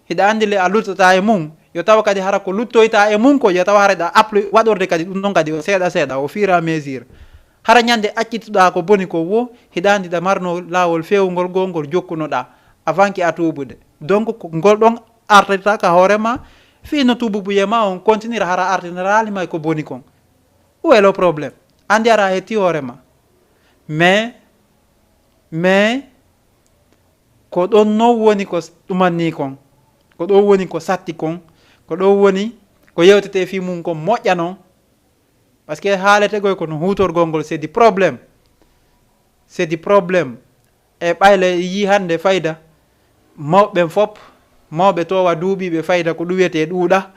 hiɗa andi le a luttata e mum yo tawa kadi hara ko luttoyta e mum ko yo tawa haraɗa appli waɗorde kadi ɗum ɗon kadi o seeɗa seeɗa au fur et à mesure hara ñande accittuɗa ko boni ko wo hiɗa andi da marno laawol fewgol ngol jokkunoɗa avant que a tuubude donc ngol ɗon artata ka hoorema fi no tuububuye ma on continuera hara artinaralima ko boni kon où est le problème andi ara hetti hoorema mais ko ɗon non woni ko ɗumanni kon ko ɗo woni ko satti kon ko ɗo woni ko yewtete fi mum kon moƴƴa noon par ce que haalete goy kono hutorgol ngol c'est du problème e ɓayle yi hande fayda mawɓen fop mawɓe towa duuɓiɓe fayda ko ɗum wiyete ɗuuɗa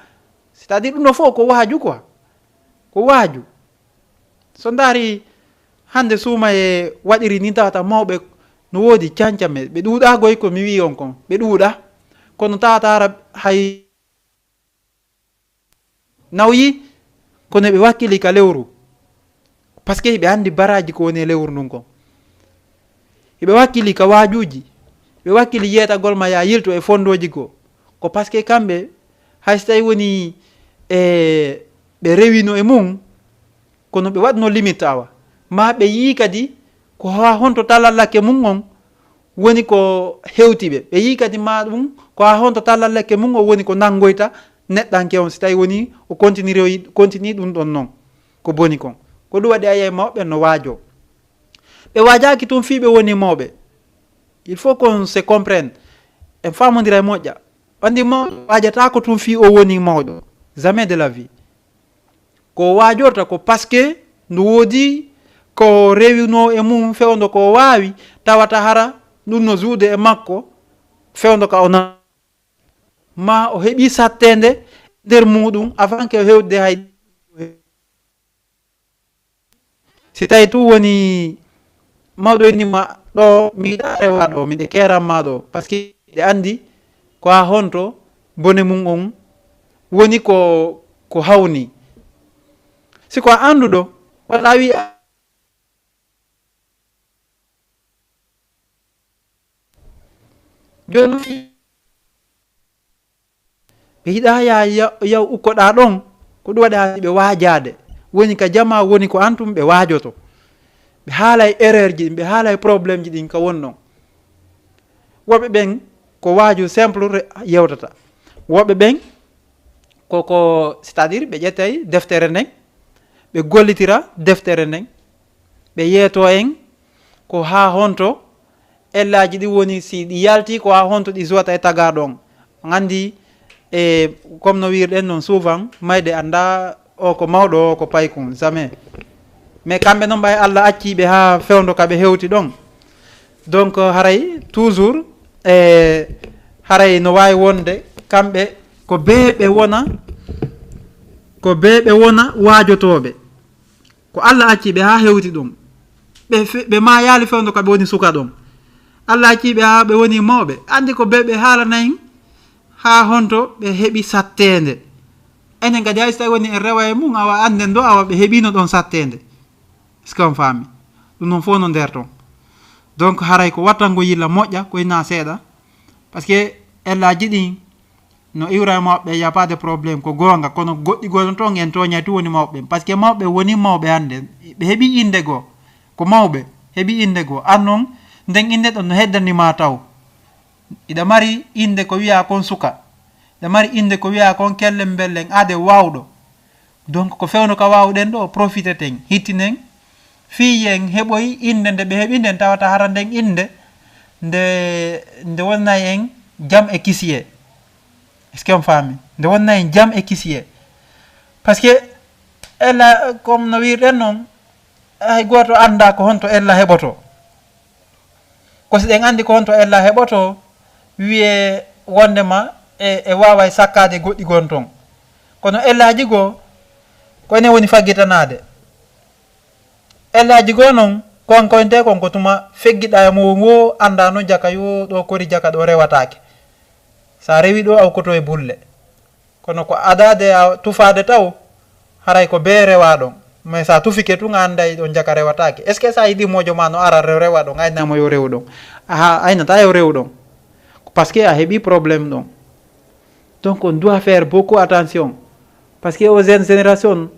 c'est à dire ɗum ɗo fof ko waaju quoi ko waaju so daari hande suuma e waɗiri ni tawata mawɓe no woodi cancame ɓe ɗuuɗa goy ko mi wi on kon ɓe ɗuuɗa kono tawata hara hay nawyi kono ɓe wakkili ka lewru par ce que ɓe andi baraji ko woni e lewru ndun kon ɓe wakkili ka waajuji ɓe wakkili yeetagol ma ya yilto e fondoji goo ko par ce que kamɓe hay so tawi woni ɓe rewino e mum kono ɓe waɗno limite awa ma ɓe yii kadi ko ha honto talallake mum on woni ko hewtiɓe ɓe yii kadi ma ɗum ko ha honto talallake mum o woni ko nanngoyta neɗɗanke on so tawi woni o continue ɗum ɗon noon ko boni kon ko ɗum waɗi a yiyay mawɓe no waajo ɓe waajaki toon fiiɓe woni mawɓe il faut qu'on se comprenne en famodira e moƴƴa andi mawɗo waajata ko toon fi o woni mawɗo jamais de la vie ko waajorta ko par ce que ndu woodi ko rewino e mum fewndo ko waawi tawata hara ɗum no juude e makko fewndo ka ona ma o heɓi sattende nder muɗum avant que o hewde hay si tawi tun woni mawɗo innima ɗo miɗa rewa ɗo miɗe keranma ɗo par ce que ɗe andi ko ha honto bone mum on woni ko hawni siko a anduɗo waɗa wi joni ɓe yiɗa yaw ukkoɗa ɗon ko ɗum waɗi ha ɓe waajade woni ka jama woni ko antum ɓe waajoto ɓe haalay erreur ji ɗin ɓe haalay probléme ji ɗin ka woni ɗon woɓɓe ɓen ko waaju simple yewtata woɓɓe ɓen koko c'est à dire ɓe ƴettay deftere nden ɓe gollitira deftere nden ɓe yeeto en ko ha honto ellaji ɗi woni si ɗi yalti ko ha honto ɗi suwata e tagaɗo on gandi e comme no wirɗen noon souvent mayde anda o ko mawɗo o ko paykum jamais mais kamɓe noon ɓay Allah acciɓe ha fewdo kaɓe hewti ɗon. Donc haray toujours haray no wawi wonde kamɓe ko ɓe wona waajotoɓe ko Allah acciɓe ha hewti ɗum ɓe ma yaali fewdo kaɓe woni suka ɗon. Allah acciɓe ha ɓe woni mawɓe andi ko ɓe haalanayi ha honto ɓe heɓi sattede. enen kadi hay so tawi woni en rewa e mum awa anden do awa ɓe heɓino ɗon sattede. est ce que on faami ɗum noon fof no nder ton. donc haray ko wattango yilla moƴƴa koyna seeɗa par ce que ellaji ɗin no iwra e mawɓe y a pas de probléme ko gonga kono goɗɗi goɗon ton en toñay tu woni mawɓe par ce que mawɓe woni mawɓe hande ɓe heeɓi inde goo ko mawɓe heeɓi inde goo an noon nden inde ɗon no heddanima taw iɗa mari inde ko wiya kon suka iɗa mari inde ko wiya kon kellen bellen ade wawɗo. donc ko fewno ka wawɗen ɗo profité ten hittinen fiyen heɓoy inde nde ɓe heeɓi nden tawata hara nden inde nde wonnay en jam e kisiye. est ce que on faami nde wonna en jam e kisiye par ce que ella comme no wirɗen noon hay goto anda ko honto ella heɓoto ko si ɗen andi ko honto ella heɓoto wiye wondema e wawa e sakkade goɗɗi gon ton kono ellaji goo ko enen woni faggitanade. ellaji goo noon konkoynte kon ko tuma feggiɗa e mo wo anda no jaka yo ɗo kori jaka ɗo rewatake sa rewi ɗo aw koto e bulle kono ko adade a tufade taw haray ko be rewa ɗon mais sa tufike tun a anday ɗon jaka rewatake. est ce que sa yiɗi mojo ma no ara rewa ɗon aynamo yo rew ɗon aynata yo rew ɗon parce que a heeɓi probléme ɗon. donc on doit faire beaucoup attention parce que aux jeunes génération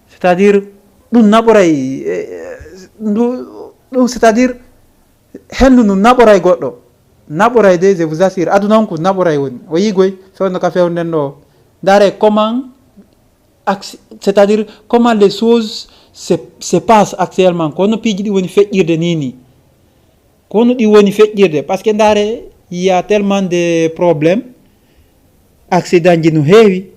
c'est à dire ɗum naɓoray ɗum c'est à dire hendu ndu naɓoray goɗɗo naɓoray de je vous assure aduna on ko naɓoray woni o yigoy fewno ka fewnden ɗo dare comment c'est à dire comment les choses se passe actuellement ko no piiji ɗi woni feƴƴirde ni ko no ɗi woni feƴƴirde par ce que dare il y a tellement de problèmes accident ji no heewi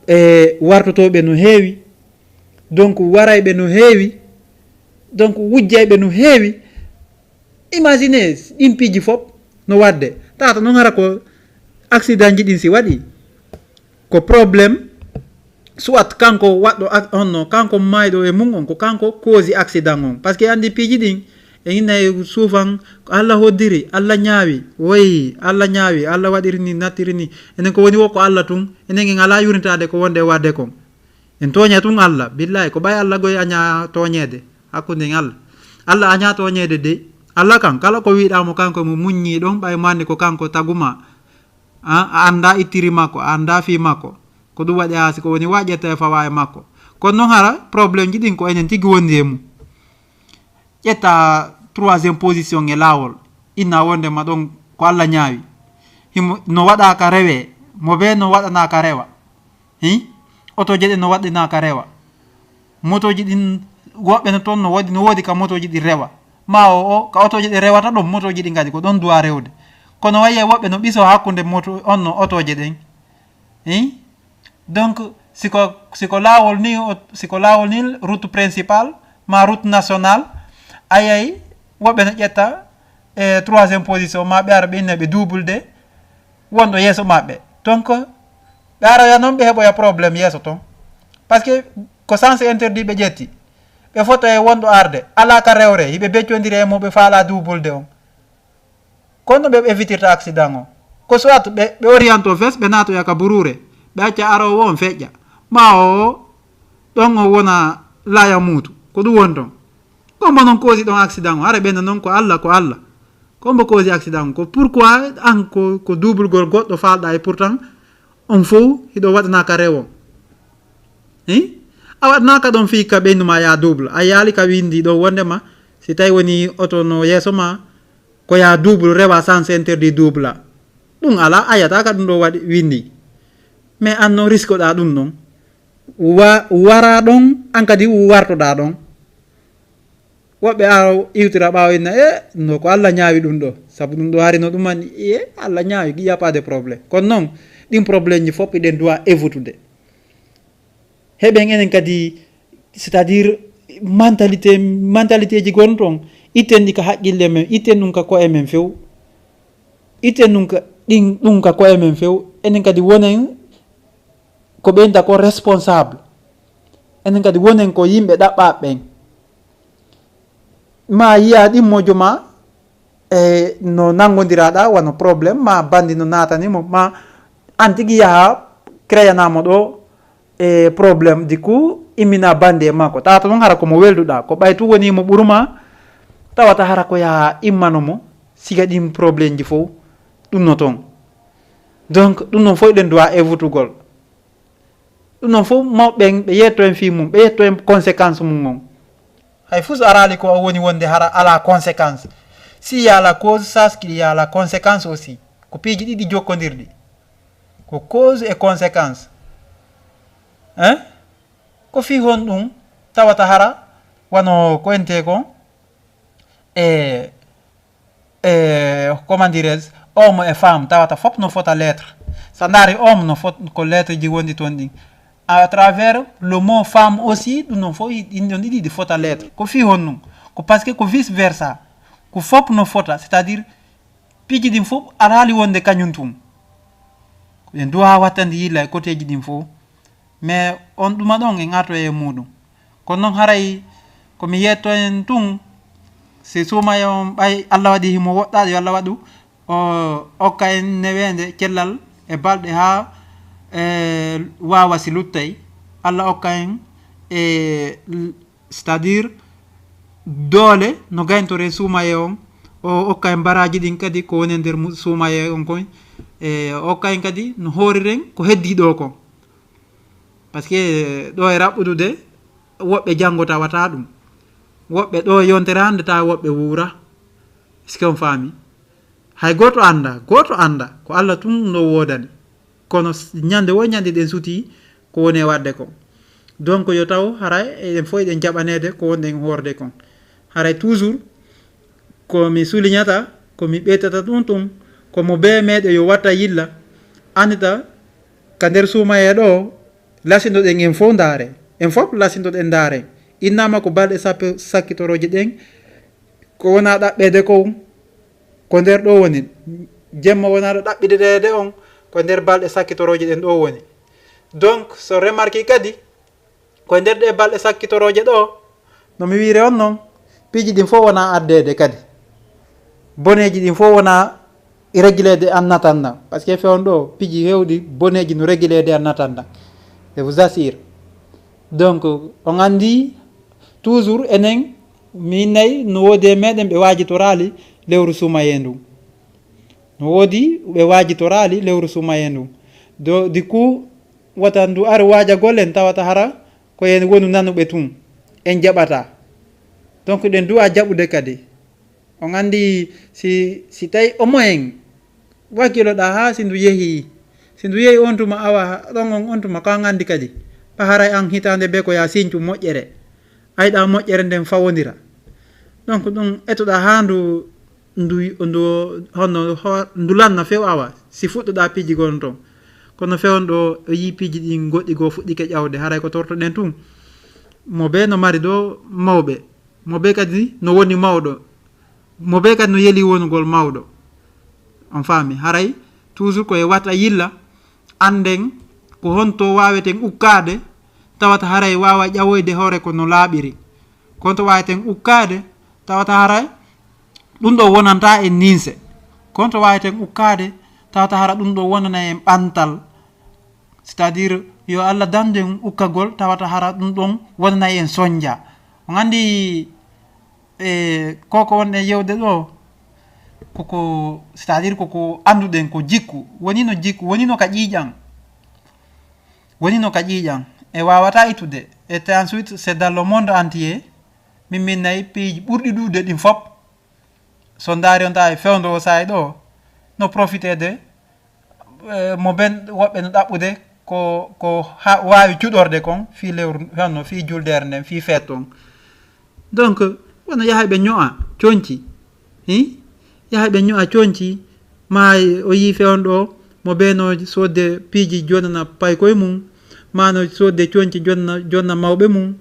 e wartotoɓe no heewi donc warayɓe no heewi donc wujjayɓe no heewi. Imaginez ɗin piiji fof no wadde tata noon hara ko accident ji ɗin si waɗi ko probléme soit kanko waɗɗo onno kanko mayɗo e mum on ko kanko causi accident on par ce que andi piiji ɗin e innayi souvent ko Allah hoddiri Allah ñaawi woyi Allah ñaawi Allah waɗiri ni nattiri ni enen ko woni wo ko Allah tun enen en ala yurnitade ko wonde wadde kon en toña tun Allah billahi ko ɓay Allah goye aña toñede hakkude en Allah aña toñede de Allah kan kala ko wiɗamo kanko mo muññi ɗon ɓay mande ko kanko taguma a anda ittiri makko a anda fi makko ko ɗum waɗi haasi ko woni waƴƴetta e fawa e makko kono noon hara probléme ji ɗin ko enen tigui wondi e mum. ƴetta troisiéme position e lawol inna wondema ɗon ko Allah ñaawi himo no waɗaka rewe mo ɓe no waɗanaka rewa otoji ɗen no waɗinaka rewa motoji ɗin woɓɓe no toon no woodi ka motoji ɗi rewa ma o ka otoji ɗi rewata ɗon motoji ɗi kadi ko ɗon duwa rewde kono wayi e woɓɓe no ɓiso hakkude moto onno otoje ɗen donc siko lawol ni route principale ma route nationale ayay woɓɓe no ƴetta e troisiéme position ma ɓe ara ɓe inna ɓe double de wonɗo yeeso maɓɓe donc ɓe araya noon ɓe heɓoya probléme yeeso toon par ce que ko sens interdit ɓe ƴetti ɓe foto e wonɗo arde ala ka rewre hiɓe beccodiri e mo ɓe faala double de on kono ɓe évitirta accident o ko soit ɓe oriente o fes ɓe natoya ka burure ɓe acca arowo on feƴƴa ma o ɗon o wona laaya muutu ko ɗum woni ton kombo noon causi ɗon accident o hara ɓenda noon ko Allah kombo causi accident o ko pourquoi an ko double gol goɗɗo falɗa e pourtant on fof hiɗo waɗanaka rewo a waɗanaka ɗon fi ka ɓeynuma ya double a yaali ka windi ɗo wondema si tawi woni auto no yeeso ma ko ya double rewa sens interdit double a ɗum ala ayata ka ɗum ɗo waɗi windi mais an no risque ɗa ɗum noon wara ɗon an kadi wartoɗa ɗon woɓɓe a iwtira ɓawo inna no ko Allah ñaawi ɗum ɗo saabu ɗum ɗo harino ɗumani Allah ñaawi il y a pas de probléme kono noon ɗin probléme ji fof eɗen duwa évitude heɓen enen kadi c'est-à-dire mentalité ji gon ton itten ɗi ka haqqille men itten ɗum ka koye men few itten ɗum ka koye men few enen kadi wonen ko ɓeynta ko responsable enen kadi wonen ko yimɓe ɗaɓɓaɓe ɓen ma yiya ɗimmojo ma no nangodiraɗa wano probléme ma bandi no natanimo ma an tigui yaha créanamo ɗo probléme du coup immina bandi e makko tawata noon hara komo welduɗa ko ɓay tu wonimo ɓuruma tawata hara ko yaha immanomo siga ɗin probléme ji fof ɗum no toon donc ɗum noon fof eɗen duwa evutugol ɗum noon fof mawɓen ɓe yetto en fi mum ɓe yetto en conséquence mum on hay fuu so arali ko woni wonde hara ala conséquence s'il y a la cause sache qu'il y a la conséquence aussi ko piiji ɗiɗi jokkodirɗi ko cause et conséquence hein ko fi hon ɗum tawata hara wano ko ente kon comment dirais-je homme et femme tawata fop no fota lettre sa ndaari homme no fot ko lettre ji wondi toon ɗin à travers le mot femme aussi ɗum noon fof ɗon ɗiɗi ɗi fota lettre ko fi hon ɗum ko par ce que ko vice versa ko fop no fota c'est à dire piiji ɗin fof aɗa haali wonde kañum tum en duwa wattande yilla e côté ji ɗin fof mais on ɗuma ɗon en arto e muɗum kono noon haray komi yetto en tun si suumaye on ɓay allah waɗi himo woɗɗaɗo yo allah waɗu o okka en newede cellal e balɗe ha wawa si luttay allah okka en c'est à dire doole no gayntore suumaye on o okka en baraji ɗin kadi ko woni nder suumaye on koy okka en kadi no hooriren ko heddi ɗo kon par ce que ɗo e raɓɓudude woɓɓe janngo tawata ɗum woɓɓe ɗo yontere hande tawa woɓɓe wuura est ce que on faami hay goto anda ko allah tun no wodani kono ñande wo ñande ɗen suti ko woni e wadde kon donc yo taw haray eɗen fof eɗen jaɓanede ko wonɗen horde kon haray toujours komi soulignata komi ɓeytata ɗum tun komo be meɗe yo watta yilla andita ka nder suumaye ɗo lasindoɗen en fof ndaare en fof lasindoɗen ndaare innama ko balɗe sappo sakkitoroje ɗen ko wona ɗaɓɓede ko nder ɗo woni jemma wonaɗo ɗaɓɓidede on ko nder balɗe sakkitoroje ɗen ɗo woni donc so remarque kadi ko nder ɗe balɗe sakkitoroje ɗo no mi wiire on noon piiji ɗin fof wona addede kadi boneji ɗin fof wona régulede an natanda par ce que fewon ɗo piiji hewɗi boneji no régulede an natanda je vous assure donc on andi toujours enen min nayi no woodi e meɗen ɓe wajitorali lewru sumaye ndu no woodi ɓe wajitorali lewru sumaye ndu du coup wata ndu ari waaja gollen tawata hara ko yen wonu nanuɓe tun en jaɓata donc ɗen duwa jaɓude kadi on andi si tawi au moins wakkiloɗa ha si ndu yeehi on tuma awa ɗon on tuma ko an andi kadi pa haray an hitande be ko ya siñcu moƴƴere ayɗa moƴƴere nden fawodira donc ɗum ettoɗa ha ndu lanna few awa si fuɗɗoɗa piiji gon ton kono fewon ɗo o yi piiji ɗin goɗɗi goo fuɗɗike ƴawde haray ko tortoɗen tun mo be no mari ɗo mawɓe mo be kadi no woni mawɗo mo be kadi no yeeli wonugol mawɗo on faami haray toujours koye watta yilla anden ko honto waweten ukkade tawata haray wawa ƴawoyde hoore ko no laaɓiri konto waweten ukkade tawata haray ɗum ɗo wonanta en ninse konto waweten ukkade tawata hara ɗum ɗo wonana en ɓantal c'est à dire yo allah danden ukkagol tawata hara ɗum ɗon wonana en soñdia on andi koko wonɗen yewde ɗo koko c'est à dire koko anduɗen ko jikku wonino ka ƴiiƴan e wawata ittude et ensuite c'est dans le monde entier min nayi piiji ɓurɗi ɗuɗde ɗin fop so daari on tawi fewdo o sayi ɗo no profitede mo ben woɓɓe no ɗaɓɓude ko wawi cuɗorde kon fi lewru honno fi juldere nden fi feet ton donc wono yahay ɓe ño'a coñci yahay ɓe ño'a coñci ma o yi fewon ɗo mo be no sodde piiji jonnana pay koye mum ma no sodde coñci jonna mawɓe mum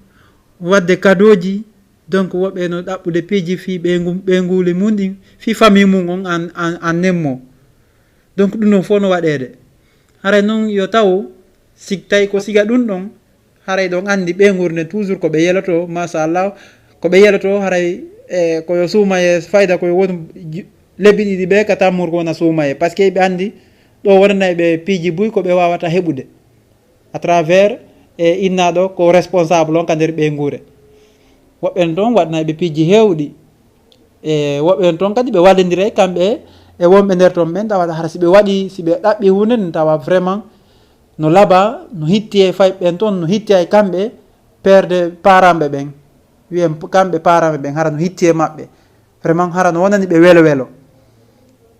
wadde kadoji donc woɓɓe no ɗaɓɓude piiji fi ɓe nguuli mum ɗi fi famille mum on an nemmo donc ɗum ɗon fof no waɗede haray noon yo taw sig tawi ko siga ɗum ɗon haray ɗon andi ɓe gurde toujours koɓe yeloto machallah koɓe yeloto haray koyo suumaye fayda koye woni lebbi ɗiɗi ɓe ka tammur ko wona suumaye par ce que ɓe andi ɗo wonanayi ɓe piiji buy koɓe wawata heɓude à travers innaɗo ko responsable on ka nder ɓe guure woɓɓen toon waɗanayi ɓe piiji hewɗi woɓɓen toon kadi ɓe wallodira kamɓe e wonɓe nder toon ɓen tawa hara siɓe waɗi siɓe ɗaɓɓi hunde ne tawa vraiment no laaɓa no hitti e fay ɓen toon no hitti e kamɓe perde paramɓe ɓen wiyen kamɓe paramɓe ɓen hara no hitti e maɓɓe vraiment hara no wonani ɓe welo welo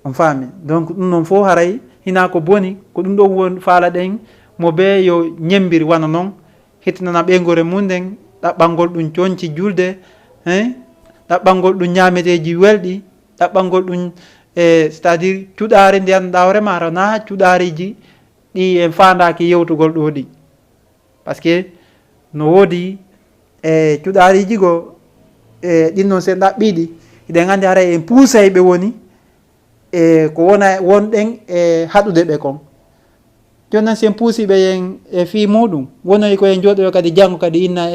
on faami donc ɗum noon fof haray hina ko boni ko ɗum ɗon won faala ɗen mo ɓe yo ñembiri wana noon hettinana ɓeygore mum nden ɗaɓɓalngol ɗum coñci julde ɗaɓɓalngol ɗum ñameteji welɗi ɗaɓɓalngol ɗum c'est à dire cuɗari ndi anduɗa vraiment hara na cuɗariji ɗi en fandaki yewtugol ɗo ɗi par ce que no woodi cuɗariji go ɗin noon sen ɗaɓɓiɗi iɗen andi haray en puusay ɓe woni ko wona wonɗen haɗude ɓe kon joni noon sen puusiɓe yen e fi muɗum wonoy koyen jooɗoyo kadi janggo kadi inna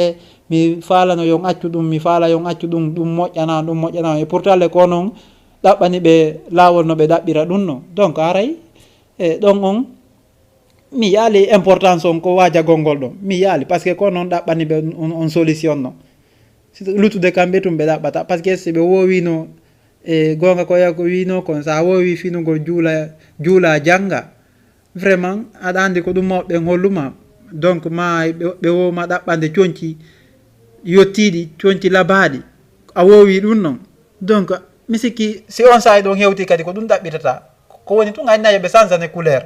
mi falano yon accu ɗum mi faala yon accu ɗum moƴƴana e pourtant le ko noon ɗaɓɓani ɓe laawol no ɓe ɗaɓɓira ɗum no donc haray ɗon on mi yaali importance on ko wajagol ngol ɗon mi yaali par ce que ko noon ɗaɓɓani ɓe on solution non luttude kamɓe tum ɓe ɗaɓɓata par ce que si ɓe wowino gonga koya ko wino kon sa wowi finugol juula jangga vraiment aɗa andi ko ɗum mawɓe holluma donc ma ɓe wowma ɗaɓɓande coñci yettiɗi coñci labaɗi a wowi ɗum noon donc mi sikki si on saahi ɗon hewti kadi ko ɗum ɗaɓɓitata ko woni tun annayi ɓe changene couleur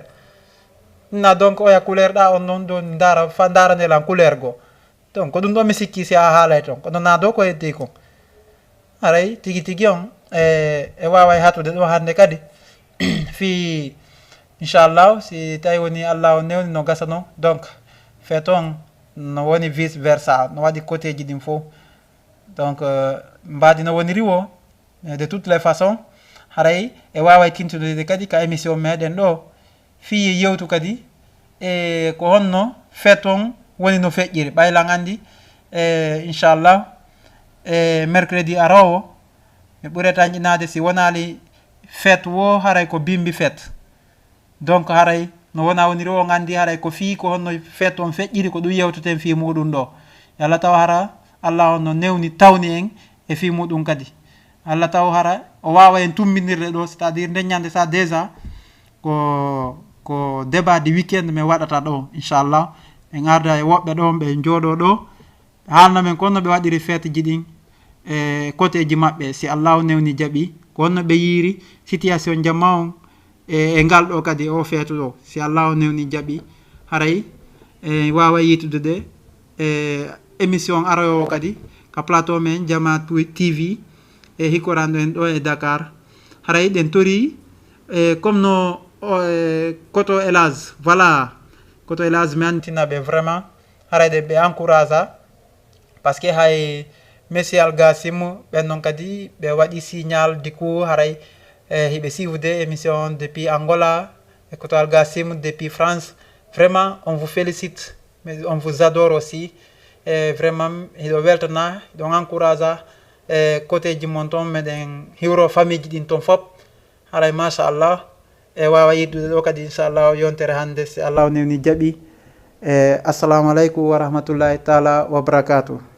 na donc oya couleur ɗa on noon ɗo dara fa daranelan couleur goo donc ko ɗum ɗon mi sikki si a haalay toon kono na dow ko heddi kon haray tigui tigui on e wawa hatude ɗo hande kadi fi inchallah si tawi woni allah o newni no gasa noon donc fait on no woni vice versa no waɗi côté ji ɗin fof donc mbadi no woniri o de toutes les façons haray e wawa tintude kadi ka émission meɗen ɗo fi yewtu kadi ko honno fait on woni no feƴƴiri ɓaylan andi inchallah mercredi arowo mi ɓurata ƴinade si wonali fête wo haray ko bimbi fête donc haray no wona woniri o gandi haray ko fi ko honno fête on feƴƴiri ko ɗum yewteten fi muɗum ɗo yalla taw hara allah on no newni tawni en e fi muɗum kadi allah taw hara o wawa en tumbidirde ɗo c'est à dire nde ñande sa déjà ko débat de weekend mi waɗata ɗo inchallah en arda e woɓɓe ɗon ɓe jooɗo ɗo haalna men ko honno ɓe waɗiri fête ji ɗin e côté ji maɓɓe si allahu newni jaaɓi ko honno ɓe yiiri situation jamma on e ngal ɗo kadi o feetu ɗo si allahu newni jaaɓi haray wawa yitude de émission aroyo kadi ka plateau men Jama TV e hikkorando en ɗo e Dakar haray ɗen tori comme no koto élage voilà koto élage mi antinaɓe vraiment haray ɗe ɓe encourage par ce que hay Messi Algasim ɓen noon kadi ɓe waɗi signal du coup haray hiɓe suivde émission depuis Angola e koto Algasim depuis France vraiment on vous félicite mais on vous adore aussi e vraiment hiɗo weltana hiɗon encourage e côté ji mon toon meɗen hiwro famille ji ɗin toon fop haray machallah e wawa yiddude ɗo kadi inchallah yontere hande si Allah newni jaaɓi assalamu aleykum wa rahmatullahi taala wa barakatuh